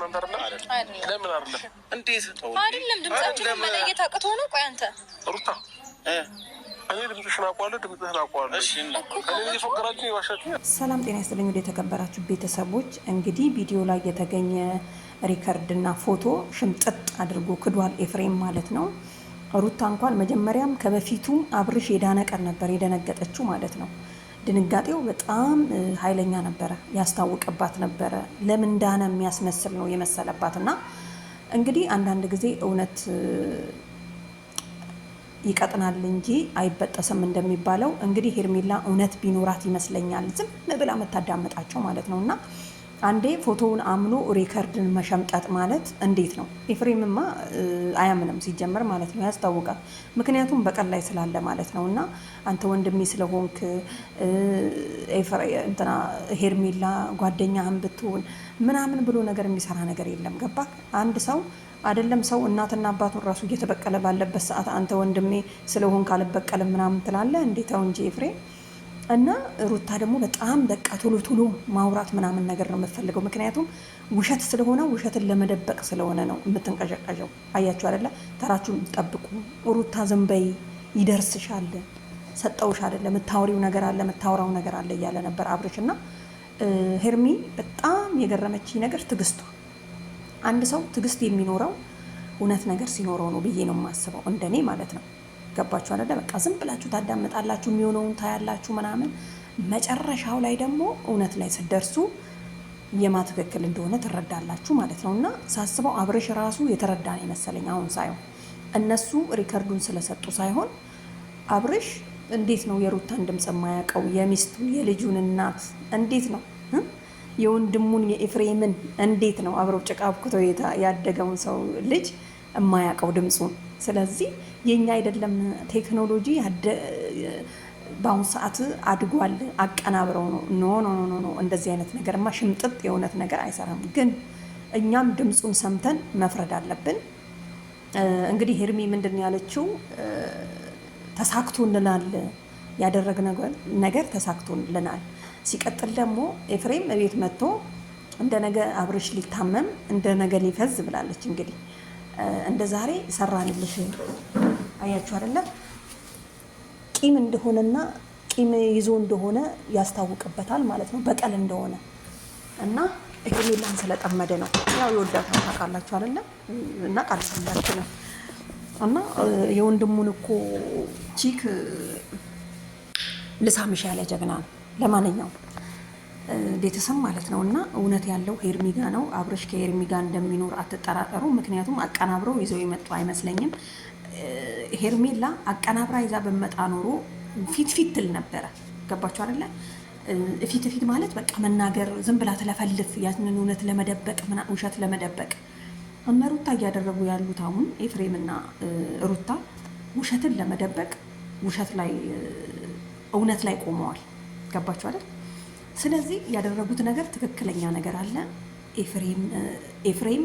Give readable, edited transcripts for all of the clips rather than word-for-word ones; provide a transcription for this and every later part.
ለምን አይደለም? እንዴት አይደለም? ድምጻችንን መለየት አቅቶ ነው? ቆይ አንተ ሩታ እኔ ድምፅሽን አውቀዋለሁ፣ ድምፅህን አውቀዋለሁ። እኔ እየፎከራችሁ የዋሻችሁ። ሰላም ጤና ይስጥልኝ ወደ የተከበራችሁ ቤተሰቦች። እንግዲህ ቪዲዮ ላይ የተገኘ ሪከርድ እና ፎቶ ሽምጥጥ አድርጎ ክዷል ኤፍሬም ማለት ነው። ሩታ እንኳን መጀመሪያም ከበፊቱም አብርሽ የዳነ ቀን ነበር የደነገጠችው ማለት ነው። ድንጋጤው በጣም ኃይለኛ ነበረ፣ ያስታውቅባት ነበረ። ለምን ዳነ የሚያስመስል ነው የመሰለባት። እና እንግዲህ አንዳንድ ጊዜ እውነት ይቀጥናል እንጂ አይበጠስም እንደሚባለው እንግዲህ ሄርሜላ እውነት ቢኖራት ይመስለኛል ዝም ብላ የምታዳምጣቸው ማለት ነው። እና አንዴ ፎቶውን አምኖ ሪከርድን መሸምጠጥ ማለት እንዴት ነው? ኤፍሬምማ አያምንም ሲጀመር ማለት ነው፣ ያስታውቃል። ምክንያቱም በቀል ላይ ስላለ ማለት ነው። እና አንተ ወንድሜ ስለሆንክ እንትና ሄርሜላ ጓደኛህን ብትሆን ምናምን ብሎ ነገር የሚሰራ ነገር የለም። ገባ? አንድ ሰው አይደለም ሰው እናትና አባቱን ራሱ እየተበቀለ ባለበት ሰዓት አንተ ወንድሜ ስለሆንክ አልበቀልም ምናምን ትላለህ? እንዴታው እንጂ ኤፍሬም። እና ሩታ ደግሞ በጣም በቃ ቶሎ ቶሎ ማውራት ምናምን ነገር ነው የምትፈልገው። ምክንያቱም ውሸት ስለሆነ ውሸትን ለመደበቅ ስለሆነ ነው የምትንቀዠቀዠው። አያችሁ አይደለ? ተራችሁን ጠብቁ። ሩታ ዝም በይ ይደርስሻል፣ ሰጠውሽ አይደለ? የምታወሪው ነገር አለ፣ የምታወራው ነገር አለ እያለ ነበር አብርሽ። እና ሄርሚ በጣም የገረመችኝ ነገር ትዕግስቷ። አንድ ሰው ትዕግስት የሚኖረው እውነት ነገር ሲኖረው ነው ብዬ ነው የማስበው፣ እንደኔ ማለት ነው። ገባችሁ አይደለ? በቃ ዝም ብላችሁ ታዳምጣላችሁ፣ የሚሆነውን ታያላችሁ ምናምን። መጨረሻው ላይ ደግሞ እውነት ላይ ስትደርሱ የማ ትክክል እንደሆነ ትረዳላችሁ ማለት ነው። እና ሳስበው አብርሽ ራሱ የተረዳ ነው የመሰለኝ አሁን ሳይሆን፣ እነሱ ሪከርዱን ስለሰጡ ሳይሆን አብርሽ እንዴት ነው የሩታን ድምፅ የማያውቀው? የሚስቱን የልጁን እናት እንዴት ነው የወንድሙን የኤፍሬምን እንዴት ነው አብረው ጭቃ አብኩተው ያደገውን ሰው ልጅ የማያውቀው ድምፁን? ስለዚህ የኛ አይደለም ቴክኖሎጂ በአሁኑ ሰዓት አድጓል፣ አቀናብረው ነው። ኖ እንደዚህ አይነት ነገርማ ሽምጥጥ የእውነት ነገር አይሰራም። ግን እኛም ድምፁን ሰምተን መፍረድ አለብን። እንግዲህ ሄርሚ ምንድን ያለችው ተሳክቶልናል፣ ያደረግነው ነገር ተሳክቶልናል። ሲቀጥል ደግሞ ኤፍሬም እቤት መጥቶ እንደ ነገ አብርሽ ሊታመም እንደ ነገ ሊፈዝ ብላለች። እንግዲህ እንደ ዛሬ ሰራንልሽ። አያችሁ አይደለም? ቂም እንደሆነና ቂም ይዞ እንደሆነ ያስታውቅበታል ማለት ነው፣ በቀል እንደሆነ። እና ሄርሜላን ስለጠመደ ነው። ያው የወዳት ነው ታውቃላችሁ አይደለም? እና ቃላችሁ ነው። እና የወንድሙን እኮ ቺክ ልሳምሽ ያለ ጀግና ነው። ለማንኛውም ቤተሰብ ማለት ነው። እና እውነት ያለው ሄርሚ ጋ ነው። አብርሽ ከሄርሚ ጋ እንደሚኖር አትጠራጠሩ። ምክንያቱም አቀናብረው ይዘው የመጡ አይመስለኝም። ሄርሜላ አቀናብራ ይዛ በመጣ ኖሮ ፊት ትል ነበረ። ገባችሁ አይደለ? ፊት ማለት በቃ መናገር፣ ዝም ብላ ትለፈልፍ፣ ያንን እውነት ለመደበቅ ውሸት ለመደበቅ። እነ ሩታ እያደረጉ ያሉት አሁን ኤፍሬምና ሩታ ውሸትን ለመደበቅ ውሸት ላይ እውነት ላይ ቆመዋል። ገባችሁ አይደል? ስለዚህ ያደረጉት ነገር ትክክለኛ ነገር አለ። ኤፍሬም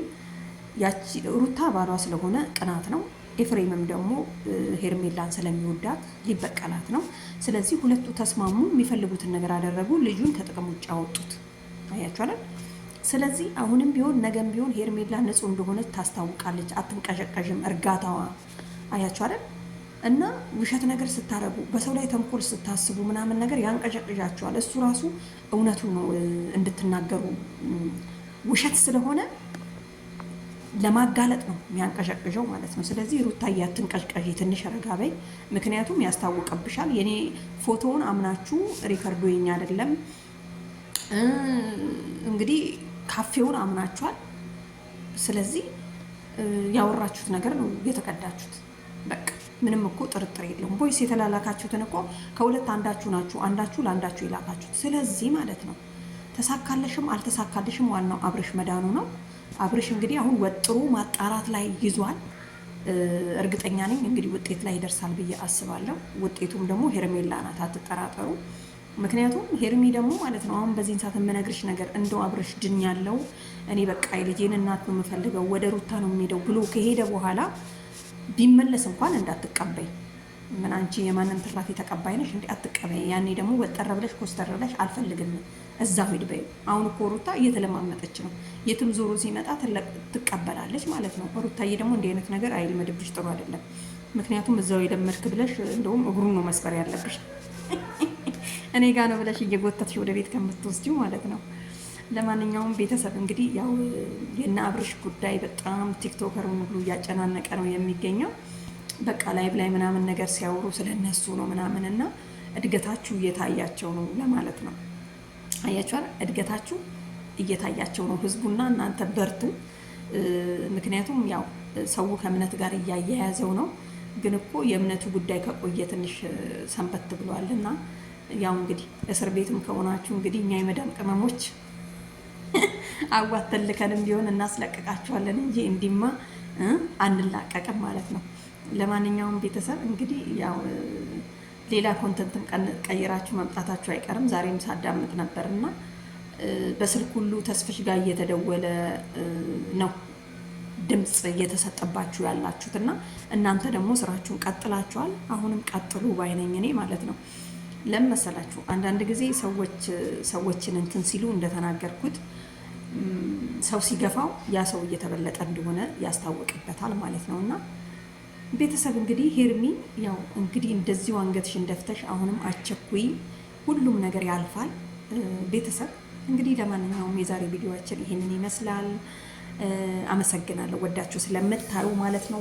ያቺ ሩታ ባሏ ስለሆነ ቅናት ነው። ኤፍሬምም ደግሞ ሄርሜላን ስለሚወዳት ሊበቀላት ነው። ስለዚህ ሁለቱ ተስማሙ፣ የሚፈልጉትን ነገር አደረጉ፣ ልጁን ከጥቅም ውጭ አወጡት። አያችሁ አይደል? ስለዚህ አሁንም ቢሆን ነገም ቢሆን ሄርሜላ ንጹህ እንደሆነች ታስታውቃለች። አትንቀዠቀዥም፣ እርጋታዋ። አያችሁ አይደል? እና ውሸት ነገር ስታረጉ፣ በሰው ላይ ተንኮል ስታስቡ ምናምን ነገር ያንቀዠቅዣቸዋል። እሱ ራሱ እውነቱ ነው እንድትናገሩ ውሸት ስለሆነ ለማጋለጥ ነው የሚያንቀዠቅዠው ማለት ነው። ስለዚህ ሩታዬ አትንቀዥቀዥ፣ ትንሽ ረጋ በይ። ምክንያቱም ያስታውቅብሻል። የኔ ፎቶውን አምናችሁ ሪከርዶ የኛ አይደለም እንግዲህ ካፌውን አምናችኋል። ስለዚህ ያወራችሁት ነገር ነው የተቀዳችሁት። በቃ ምንም እኮ ጥርጥር የለውም። ቦይስ የተላላካችሁትን እኮ ከሁለት አንዳችሁ ናችሁ፣ አንዳችሁ ለአንዳችሁ የላካችሁት። ስለዚህ ማለት ነው ተሳካለሽም አልተሳካለሽም ዋናው አብርሽ መዳኑ ነው። አብርሽ እንግዲህ አሁን ወጥሮ ማጣራት ላይ ይዟል። እርግጠኛ ነኝ እንግዲህ ውጤት ላይ ይደርሳል ብዬ አስባለሁ። ውጤቱም ደግሞ ሄርሜላ ናት፣ አትጠራጠሩ። ምክንያቱም ሄርሚ ደግሞ ማለት ነው አሁን በዚህን ሰዓት የምነግርሽ ነገር እንደው አብርሽ ድን ያለው እኔ በቃ የልጄን እናት ነው የምፈልገው፣ ወደ ሩታ ነው የሚሄደው ብሎ ከሄደ በኋላ ቢመለስ እንኳን እንዳትቀበይ። ምን አንቺ የማንም ትራፊ ተቀባይ ነሽ እንዴ? አትቀበይ። ያኔ ደግሞ ወጠረ ብለሽ ኮስተር ብለሽ አልፈልግም እዛው ሂድ በይው። አሁን እኮ ሩታ እየተለማመጠች ነው። የትም ዞሮ ሲመጣ ትቀበላለች ማለት ነው። ሩታዬ ደግሞ እንዲህ አይነት ነገር አይልመድብሽ፣ ጥሩ አይደለም። ምክንያቱም እዛው የለመድክ ብለሽ እንደውም እግሩን ነው መስበር ያለብሽ። እኔ ጋ ነው ብለሽ እየጎተትሽ ወደ ቤት ከምትወስጂው ማለት ነው። ለማንኛውም ቤተሰብ እንግዲህ ያው የእነ አብርሽ ጉዳይ በጣም ቲክቶከሩን ሁሉ እያጨናነቀ ነው የሚገኘው። በቃ ላይቭ ላይ ምናምን ነገር ሲያወሩ ስለነሱ ነው ምናምን እና እድገታችሁ እየታያቸው ነው ለማለት ነው። አያችኋል? እድገታችሁ እየታያቸው ነው። ህዝቡና እናንተ በርቱ። ምክንያቱም ያው ሰው ከእምነት ጋር እያያያዘው ነው። ግን እኮ የእምነቱ ጉዳይ ከቆየ ትንሽ ሰንበት ብሏል እና ያው እንግዲህ እስር ቤትም ከሆናችሁ እንግዲህ እኛ የመዳም ቅመሞች አዋተልከንም ቢሆን እናስለቀቃችኋለን እንጂ እንዲማ አንላቀቅም ማለት ነው። ለማንኛውም ቤተሰብ እንግዲህ ያው ሌላ ኮንተንትም ቀይራችሁ መምጣታችሁ አይቀርም። ዛሬም ሳዳምጥ ነበርና በስልክ ሁሉ ተስፍሽ ጋር እየተደወለ ነው ድምፅ እየተሰጠባችሁ ያላችሁት እና እናንተ ደግሞ ስራችሁን ቀጥላችኋል። አሁንም ቀጥሉ ባይነኝ እኔ ማለት ነው። ለምን መሰላችሁ? አንዳንድ ጊዜ ሰዎችን እንትን ሲሉ እንደተናገርኩት ሰው ሲገፋው ያ ሰው እየተበለጠ እንደሆነ ያስታውቅበታል ማለት ነው። እና ቤተሰብ እንግዲህ ሄርሚ ያው እንግዲህ እንደዚሁ አንገትሽን ደፍተሽ አሁንም አቸኩይ፣ ሁሉም ነገር ያልፋል። ቤተሰብ እንግዲህ ለማንኛውም የዛሬ ቪዲዮአችን ይሄንን ይመስላል። አመሰግናለሁ ወዳችሁ ስለምታዩ ማለት ነው።